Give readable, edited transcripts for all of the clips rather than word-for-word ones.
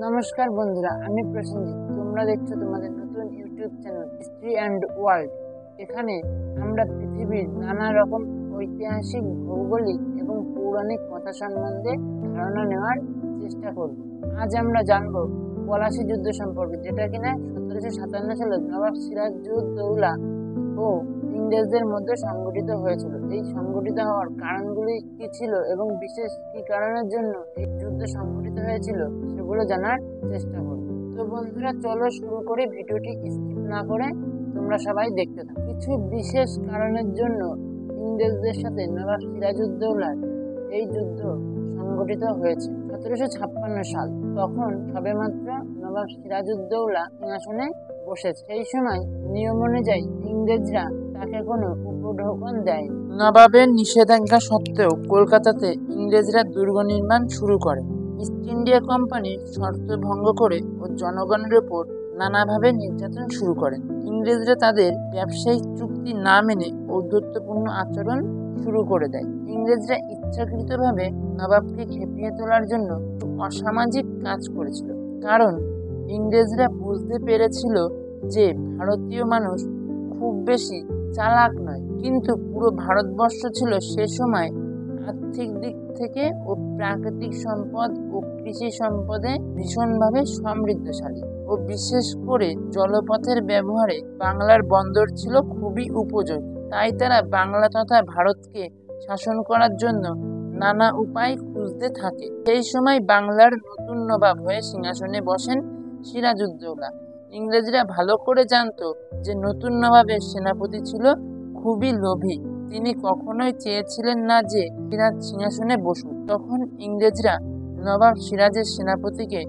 নমস্কার বন্ধুরা, আমি প্রসেনজিৎ। তোমরা দেখছো তোমাদের নতুন YouTube channel history and world. এখানে আমরা পৃথিবীর নানা রকম ঐতিহাসিক, ভৌগোলিক এবং পৌরাণিক কথা সম্বন্ধে ধারণা নেওয়ার চেষ্টা করব। আজ আমরা জানবো পলাশী যুদ্ধ সম্পর্কে, যেটা কিনা 1757 সালে নবাব সিরাজউদ্দৌলা ও ইংরেজদের মধ্যে সংগঠিত হয়েছিল। এই সংগঠিত হওয়ার কারণগুলি কি ছিল এবং বিশেষ কি কারণের জন্য এই যুদ্ধ সংগঠিত হয়েছিল সেগুলো জানার চেষ্টা করব। তো বন্ধুরা, চলো শুরু করি। ভিডিওটি স্কিপ না করে তোমরা সবাই দেখতে থাকো। কিছু বিশেষ কারণের জন্য ইংরেজদের সাথে নবাব সিরাজউদ্দৌলার এই যুদ্ধ সংগঠিত হয়েছে। 1756 সাল, তখন সবেমাত্র নবাব সিরাজউদ্দৌলা সিংহাসনে বসেছে। সেই সময় নিয়ম অনুযায়ী ইংরেজরা তাকে কোনো উপঢৌকন দেয়। নবাবের নিষেধাজ্ঞা সত্ত্বেও কলকাতাতে ইংরেজরা দুর্গ নির্মাণ শুরু করে। ইস্ট ইন্ডিয়া কোম্পানির শর্ত ভঙ্গ করে ও জনগণের উপর নানাভাবে নির্যাতন শুরু করে। ইংরেজরা তাদের ব্যবসায়িক চুক্তি না মেনে ঔদ্ধত্যপূর্ণ আচরণ শুরু করে দেয়। ইংরেজরা ইচ্ছাকৃতভাবে নবাবকে খেপিয়ে তোলার জন্য অসামাজিক কাজ করেছিল, কারণ ইংরেজরা বুঝতে পেরেছিল যে ভারতীয় মানুষ খুব বেশি চালাক নয়, কিন্তু পুরো ভারতবর্ষ ছিল সে সময় আর্থিক দিক থেকে ও প্রাকৃতিক সম্পদ ও কৃষি সম্পদে ভীষণভাবে সমৃদ্ধশালী ও বিশেষ করে জলপথের ব্যবহারে বাংলার বন্দর ছিল খুবই উপযোগী। তাই তারা বাংলা তথা ভারতকে শাসন করার জন্য নানা উপায় খুঁজতে থাকে। সেই সময় বাংলার নতুন নবাব হয়ে সিংহাসনে বসেন সিরাজউদ্দৌলা। ইংরেজরা ভালো করে জানতো যে নতুন নবাবের সেনাপতি ছিল খুবই লোভী। তিনি কখনোই চেয়েছিলেন না যে সিরাজ সিংহাসনে বসুক। তখন ইংরেজরা নবাব সিরাজের সেনাপতিকে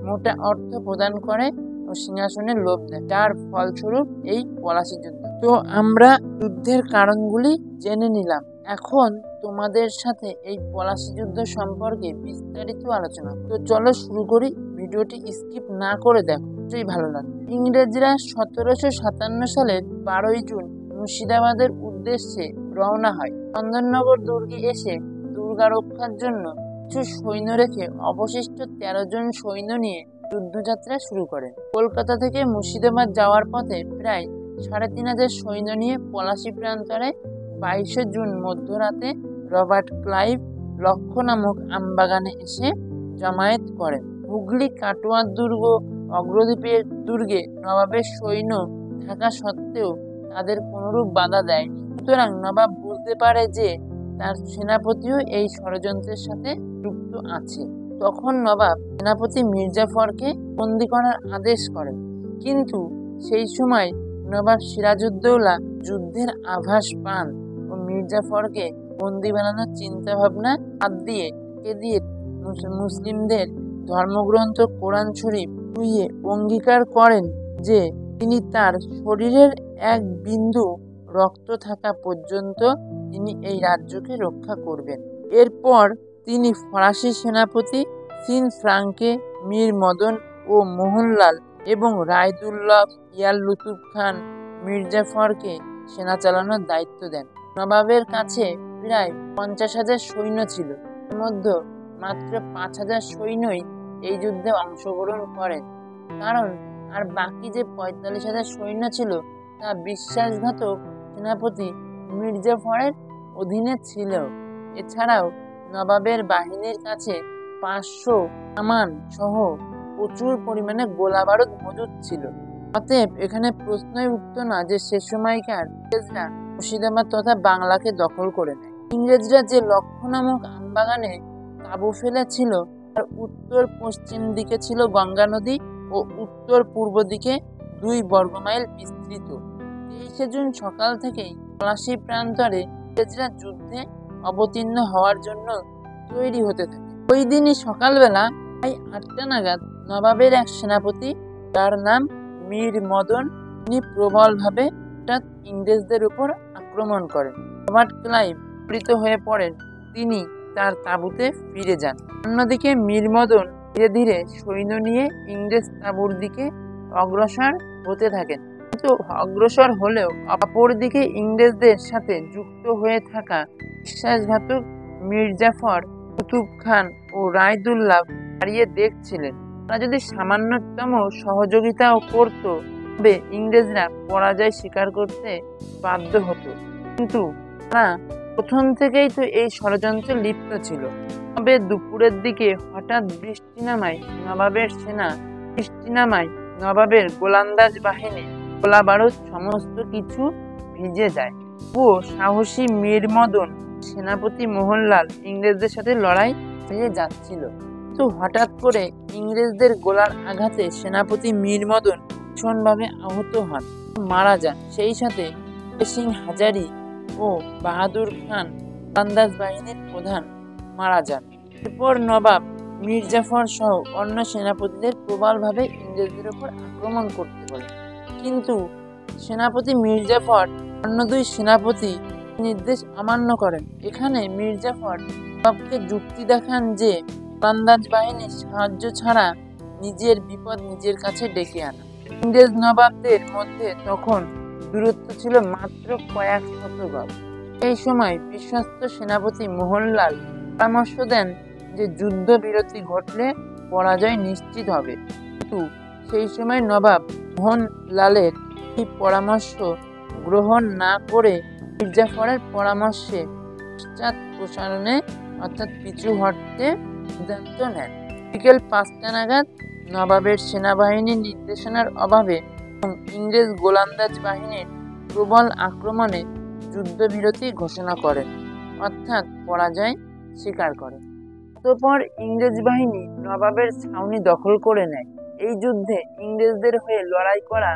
মোটা অর্থ প্রদান করে ও সিংহাসনের লোভ দেয়, যার ফলস্বরূপ এই পলাশী যুদ্ধ। তো আমরা যুদ্ধের কারণগুলি জেনে নিলাম। এখন তোমাদের সাথে এই পলাশী যুদ্ধ সম্পর্কে বিস্তারিত আলোচনা। তো চলো শুরু করি। ভিডিওটি স্কিপ না করে দেখো, নিশ্চয়ই ভালো লাগবে। ইংরেজরা 1757 সালের 12 জুন মুর্শিদাবাদের উদ্দেশ্যে রওনা হয়। চন্দননগর দুর্গে এসে দুর্গা রক্ষার জন্য কিছু সৈন্য রেখে অবশিষ্ট 13 জন সৈন্য নিয়ে যুদ্ধযাত্রা শুরু করেন। কলকাতা থেকে মুর্শিদাবাদ যাওয়ার পথে প্রায় 3500 সৈন্য নিয়ে পলাশী প্রান্তরে 22 জুন মধ্যরাতে রবার্ট ক্লাইভ লক্ষ্য নামক আমবাগানে এসে জমায়েত করেন। হুগলি, কাটোয়া দুর্গ, অগ্রদ্বীপের দুর্গে নবাবের সৈন্য থাকা সত্ত্বেও তাদের কোনরূপ বাধা দেয়নি। সুতরাং নবাব বুঝতে পারে যে তার সেনাপতিও এই ষড়যন্ত্রের সাথে যুক্ত আছে। তখন নবাব সেনাপতি মির্জাফরকে বন্দী করার আদেশ করেন, কিন্তু সেই সময় নবাব সিরাজউদ্দৌলা যুদ্ধের আভাস পান ও মির্জাফরকে বন্দী বানানোর চিন্তা ভাবনা বাদ দিয়ে মুসলিমদের ধর্মগ্রন্থ কোরআন শরীফ ছুঁয়ে অঙ্গীকার করেন যে তিনি তার শরীরের এক বিন্দু রক্ত থাকা পর্যন্ত তিনি এই রাজ্যকে রক্ষা করবেন। এরপর তিনি ফরাসি সেনাপতি সিন ফ্রাঙ্কে, মীর মদন ও মোহনলাল এবং রায়দুল্লাহ ইয়াল-লুতুফ খান মির্জাফরকে সেনা চালানোর দায়িত্ব দেন। নবাবের কাছে প্রায় 50,000 সৈন্য ছিল। এর মধ্যে মাত্র 5,000 সৈন্যই এই যুদ্ধে অংশগ্রহণ করেন, কারণ আর বাকি যে 45,000 সৈন্য ছিল তা বিশ্বাসঘাতক সেনাপতি মির্জাফরের অধীনে ছিল। এছাড়াও নবাবের বাহিনীর কাছে 500 কামান সহ প্রচুর পরিমাণে গোলা বারুদ মজুদ ছিল। অতএব এখানে প্রশ্নই উঠত না যে সে সময়কার ইংরেজরা মুর্শিদাবাদ তথা বাংলাকে দখল করে নেয়। ইংরেজরা যে লক্ষ্য নামক আমবাগানে তাঁবু ফেলেছিল তার উত্তর পশ্চিম দিকে ছিল গঙ্গা নদী ও উত্তর পূর্ব দিকে 2 বর্গমাইল বিস্তৃত। 23 জুন সকাল থেকেই পলাশী প্রান্তরে ইংরেজরা যুদ্ধে অবতীর্ণ হওয়ার জন্য তৈরি হতে থাকে। ওই দিনই সকালবেলা প্রায় 8টা নাগাদ নবাবের এক সেনাপতি, যার নাম মীর মদন, তিনি প্রবলভাবে হঠাৎ ইংরেজদের উপর আক্রমণ করেন। রবার্ট ক্লাইভ পীড়িত হয়ে পড়েন। তিনি তার তাঁবুতে ফিরে যান। অন্যদিকে মীর মদন ধীরে ধীরে সৈন্য নিয়ে ইংরেজ তাঁবুর দিকে অগ্রসর হতে থাকেন। কিন্তু অগ্রসর হলেও অপরদিকে ইংরেজদের সাথে যুক্ত হয়ে থাকা বিশ্বাসঘাতক মির্জাফর, লুতুফ খান ও রায়দুল্লাহ দাঁড়িয়ে দেখছিলেন। তারা যদি সামান্যতম সহযোগিতাও করত, তবে ইংরেজরা পরাজয় স্বীকার করতে বাধ্য হতো। কিন্তু তারা প্রথম থেকেই তো এই ষড়যন্ত্রে লিপ্ত ছিল। তবে দুপুরের দিকে হঠাৎ বৃষ্টি নামায় নবাবের গোলন্দাজ বাহিনী গোলা বারুদ সমস্ত কিছু ভিজে যায়। ও সাহসী মীর মদন সেনাপতি মোহনলাল ইংরেজদের সাথে লড়াই চালিয়ে যাচ্ছিল। তো হঠাৎ করে ইংরেজদের গোলার আঘাতে সেনাপতি মীর মদন ভীষণভাবে আহত হন, মারা যান। সেই সাথে সিং হাজারি ও বাহাদুর খান গোলন্দাজ বাহিনীর প্রধান মারা যান। এরপর নবাব মির্জাফর সহ অন্য সেনাপতিদের প্রবলভাবে ইংরেজদের উপর আক্রমণ করতে বলেন। কিন্তু সেনাপতি মির্জাফর অন্য দুই সেনাপতি নির্দেশ অমান্য করেন। এখানে মির্জাফর নবাবকে যুক্তি দেখান যে গোলন্দাজ বাহিনীর সাহায্য ছাড়া নিজের বিপদ নিজের কাছে ডেকে আনা। ইংরেজ নবাবদের মধ্যে তখন দূরত্ব ছিল মাত্র কয়েক শত গজ। এই সময় বিশ্বস্ত সেনাপতি মোহনলাল পরামর্শ দেন যে যুদ্ধবিরতি ঘটলে পরাজয় নিশ্চিত হবে। কিন্তু সেই সময় নবাব মোহনলালের এই পরামর্শ গ্রহণ না করে মির্জাফরের পরামর্শে পশ্চাৎপসারণে অর্থাৎ পিছু হটতে সিদ্ধান্ত নেন। বিকেল 5টা নাগাদ নবাবের সেনাবাহিনীর নির্দেশনার অভাবে এবং ইংরেজ গোলন্দাজ বাহিনীর প্রবল আক্রমণে যুদ্ধবিরতি ঘোষণা করেন, অর্থাৎ পরাজয় স্বীকার করে। অতঃপর ইংরেজ বাহিনী নবাবের ছাউনি দখল করে নেয়। এই যুদ্ধে ইংরেজদের হয়ে লড়াই করা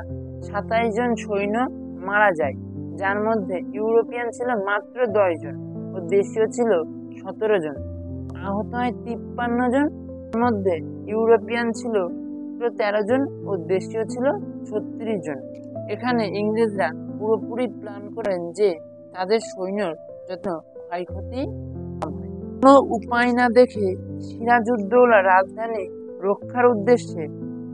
27 জন সৈন্য মারা যায়, যার মধ্যে ইউরোপিয়ান ছিল মাত্র 10 জন ও দেশীয় ছিল 17 জন। আহত হয় 53 জন, এর মধ্যে ইউরোপিয়ান ছিল 13 জন ও দেশীয় ছিল 36 জন। এখানে ইংরেজরা পুরোপুরি প্ল্যান করেন যে তাদের সৈন্যর যত ক্ষয়ক্ষতি কোনো উপায় না দেখে সিরাজউদ্দৌলা রাজধানী রক্ষার উদ্দেশ্যে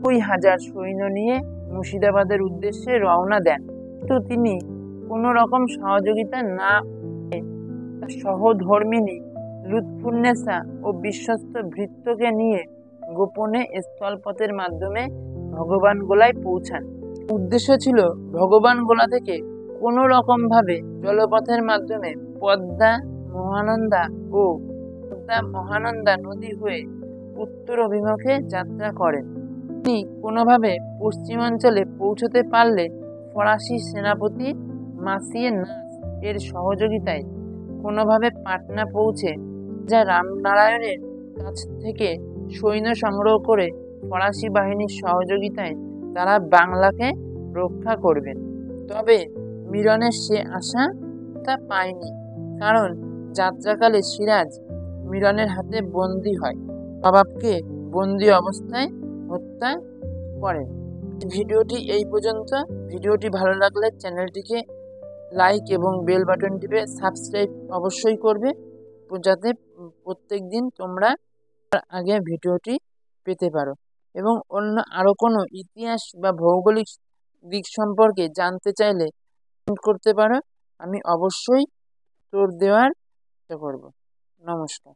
2000 সৈন্য নিয়ে মুর্শিদাবাদের উদ্দেশ্যে রওনা দেন। কিন্তু তিনি কোনো রকম সহযোগিতা না পেয়ে তার সহধর্মিণী লুৎফুন্নেসা ও বিশ্বস্ত ভৃত্যকে নিয়ে গোপনে স্থলপথের মাধ্যমে ভগবানগোলায় পৌঁছান। উদ্দেশ্য ছিল ভগবানগোলা থেকে কোনো রকম ভাবে জলপথের মাধ্যমে পদ্মা মহানন্দা নদী হয়ে উত্তর অভিমুখে যাত্রা করেন। তিনি কোনোভাবে পশ্চিমাঞ্চলে পৌঁছতে পারলে ফরাসি সেনাপতি মাসিয়ে নাস এর সহযোগিতায় কোনোভাবে পাটনা পৌঁছে যা রামনারায়ণের কাছ থেকে সৈন্য সংগ্রহ করে ফরাসি বাহিনীর সহযোগিতায় তারা বাংলাকে রক্ষা করবেন। তবে মিরনের সে আশা তা পায়নি, কারণ যাত্রাকালে সিরাজ মিরনের হাতে বন্দী হয়, নবাবকে বন্দী অবস্থায় হত্যা করেন। ভিডিওটি এই পর্যন্ত। ভিডিওটি ভালো লাগলে চ্যানেলটিকে লাইক এবং বেল বাটন টিপে সাবস্ক্রাইব অবশ্যই করবে, যাতে প্রত্যেক দিন তোমরা আগে ভিডিওটি পেতে পারো। এবং অন্য আরও কোনো ইতিহাস বা ভৌগোলিক দিক সম্পর্কে জানতে চাইলে কমেন্ট করতে পারো, আমি অবশ্যই উত্তর দেওয়ার চেষ্টা করব। নমস্কার।